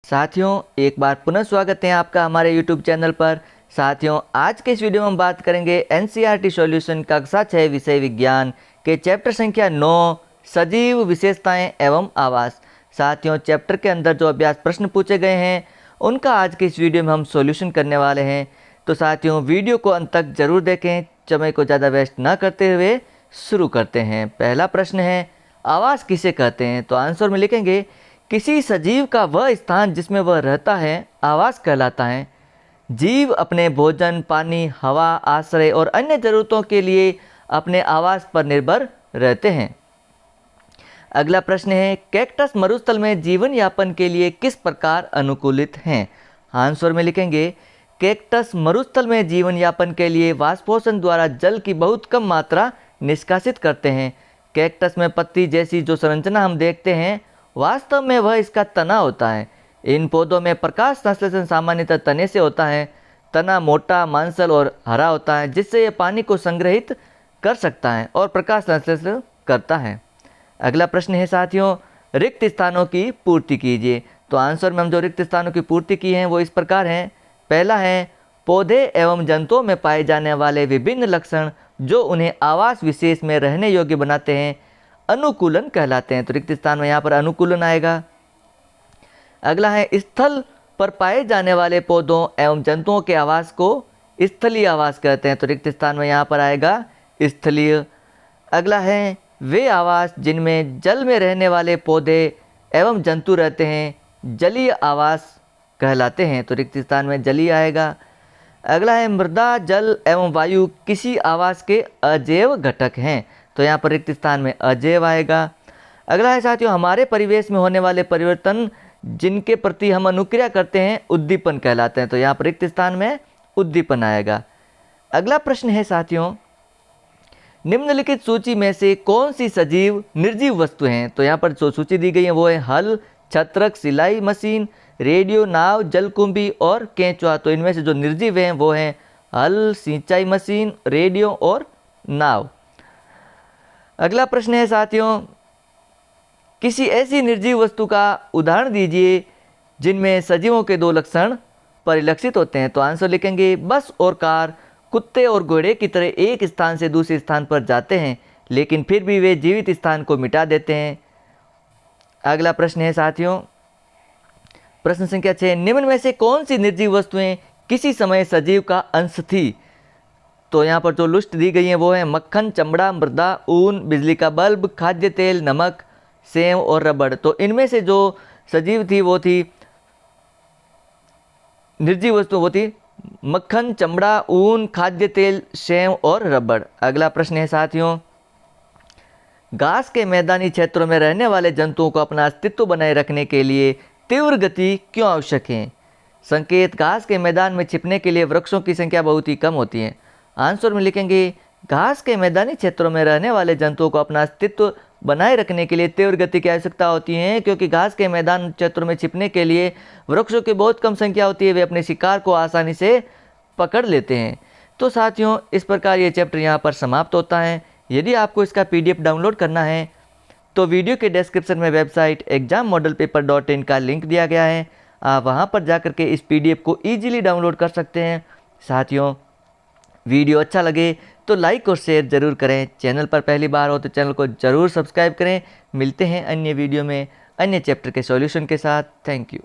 साथियों, एक बार पुनः स्वागत है आपका हमारे YouTube चैनल पर। साथियों, आज के इस वीडियो में हम बात करेंगे NCERT सॉल्यूशन कक्षा 6 विषय विज्ञान के चैप्टर संख्या 9 सजीव विशेषताएं एवं आवास। साथियों, चैप्टर के अंदर जो अभ्यास प्रश्न पूछे गए हैं उनका आज के इस वीडियो में हम सॉल्यूशन करने वाले हैं। तो साथियों, वीडियो को अंत तक जरूर देखें। समय को ज़्यादा वेस्ट न करते हुए शुरू करते हैं। पहला प्रश्न है, आवास किसे कहते हैं? तो आंसर में लिखेंगे, किसी सजीव का वह स्थान जिसमें वह रहता है आवास कहलाता है। जीव अपने भोजन, पानी, हवा, आश्रय और अन्य जरूरतों के लिए अपने आवास पर निर्भर रहते हैं। अगला प्रश्न है, कैक्टस मरुस्थल में जीवन यापन के लिए किस प्रकार अनुकूलित हैं? आंसर में लिखेंगे, कैक्टस मरुस्थल में जीवन यापन के लिए वाष्पोषण द्वारा जल की बहुत कम मात्रा निष्कासित करते हैं। कैक्टस में पत्ती जैसी जो संरचना हम देखते हैं, वास्तव में वह इसका तना होता है। इन पौधों में प्रकाश संश्लेषण सामान्यतः तने से होता है। तना मोटा, मांसल और हरा होता है, जिससे यह पानी को संग्रहित कर सकता है और प्रकाश संश्लेषण करता है। अगला प्रश्न है साथियों, रिक्त स्थानों की पूर्ति कीजिए। तो आंसर में हम जो रिक्त स्थानों की पूर्ति की हैं वो इस प्रकार हैं। पहला है, पौधे एवं जंतुओं में पाए जाने वाले विभिन्न लक्षण जो उन्हें आवास विशेष में रहने योग्य बनाते हैं अनुकूलन कहलाते हैं। तो रिक्त स्थान में यहाँ पर अनुकूलन आएगा। अगला है, स्थल पर पाए जाने वाले पौधों एवं जंतुओं के आवास को स्थलीय आवास कहते हैं। तो रिक्त स्थान में यहाँ पर आएगा स्थलीय। अगला है, वे आवास जिनमें जल में रहने वाले पौधे एवं जंतु रहते हैं जलीय आवास कहलाते हैं। तो रिक्त स्थान में जलीय आएगा। अगला है, मृदा, जल एवं वायु किसी आवास के अजैव घटक हैं। तो यहाँ पर रिक्त स्थान में अजैव आएगा। अगला है साथियों, हमारे परिवेश में होने वाले परिवर्तन जिनके प्रति हम अनुक्रिया करते हैं उद्दीपन कहलाते हैं। तो यहाँ पर रिक्त स्थान में उद्दीपन आएगा। अगला प्रश्न है साथियों, निम्नलिखित सूची में से कौन सी सजीव निर्जीव वस्तु हैं? तो यहाँ पर जो सूची दी गई है वो है हल, छत्रक, सिलाई मशीन, रेडियो, नाव, जलकुंभी और केंचुआ। तो इनमें से जो निर्जीव हैं वो हैं हल, सिंचाई मशीन, रेडियो और नाव। अगला प्रश्न है साथियों, किसी ऐसी निर्जीव वस्तु का उदाहरण दीजिए जिनमें सजीवों के दो लक्षण परिलक्षित होते हैं। तो आंसर लिखेंगे, बस और कार कुत्ते और घोड़े की तरह एक स्थान से दूसरे स्थान पर जाते हैं, लेकिन फिर भी वे जीवित स्थान को मिटा देते हैं। अगला प्रश्न है साथियों, प्रश्न संख्या 6, निम्न में से कौन सी निर्जीव वस्तुएं किसी समय सजीव का अंश थी? तो यहाँ पर जो लिस्ट दी गई है वो है मक्खन, चमड़ा, मृदा, ऊन, बिजली का बल्ब, खाद्य तेल, नमक, सेव और रबड़। तो इनमें से जो सजीव थी वो थी निर्जीव वस्तु वो थी मक्खन, चमड़ा, ऊन, खाद्य तेल, सेव और रबड़। अगला प्रश्न है साथियों, घास के मैदानी क्षेत्रों में रहने वाले जंतुओं को अपना अस्तित्व बनाए रखने के लिए तीव्र गति क्यों आवश्यक है? संकेत, घास के मैदान में छिपने के लिए वृक्षों की संख्या बहुत ही कम होती है। आंसर में लिखेंगे, घास के मैदानी क्षेत्रों में रहने वाले जंतुओं को अपना अस्तित्व बनाए रखने के लिए तीव्र गति की आवश्यकता होती है, क्योंकि घास के मैदान क्षेत्रों में छिपने के लिए वृक्षों की बहुत कम संख्या होती है। वे अपने शिकार को आसानी से पकड़ लेते हैं। तो साथियों, इस प्रकार ये चैप्टर यहाँ पर समाप्त होता है। यदि आपको इसका PDF डाउनलोड करना है तो वीडियो के डिस्क्रिप्शन में वेबसाइट exammodelpaper.in का लिंक दिया गया है। आप वहाँ पर जाकर के इस PDF को ईजिली डाउनलोड कर सकते हैं। साथियों, वीडियो अच्छा लगे तो लाइक और शेयर ज़रूर करें। चैनल पर पहली बार हो तो चैनल को ज़रूर सब्सक्राइब करें। मिलते हैं अन्य वीडियो में अन्य चैप्टर के सॉल्यूशन के साथ। Thank you.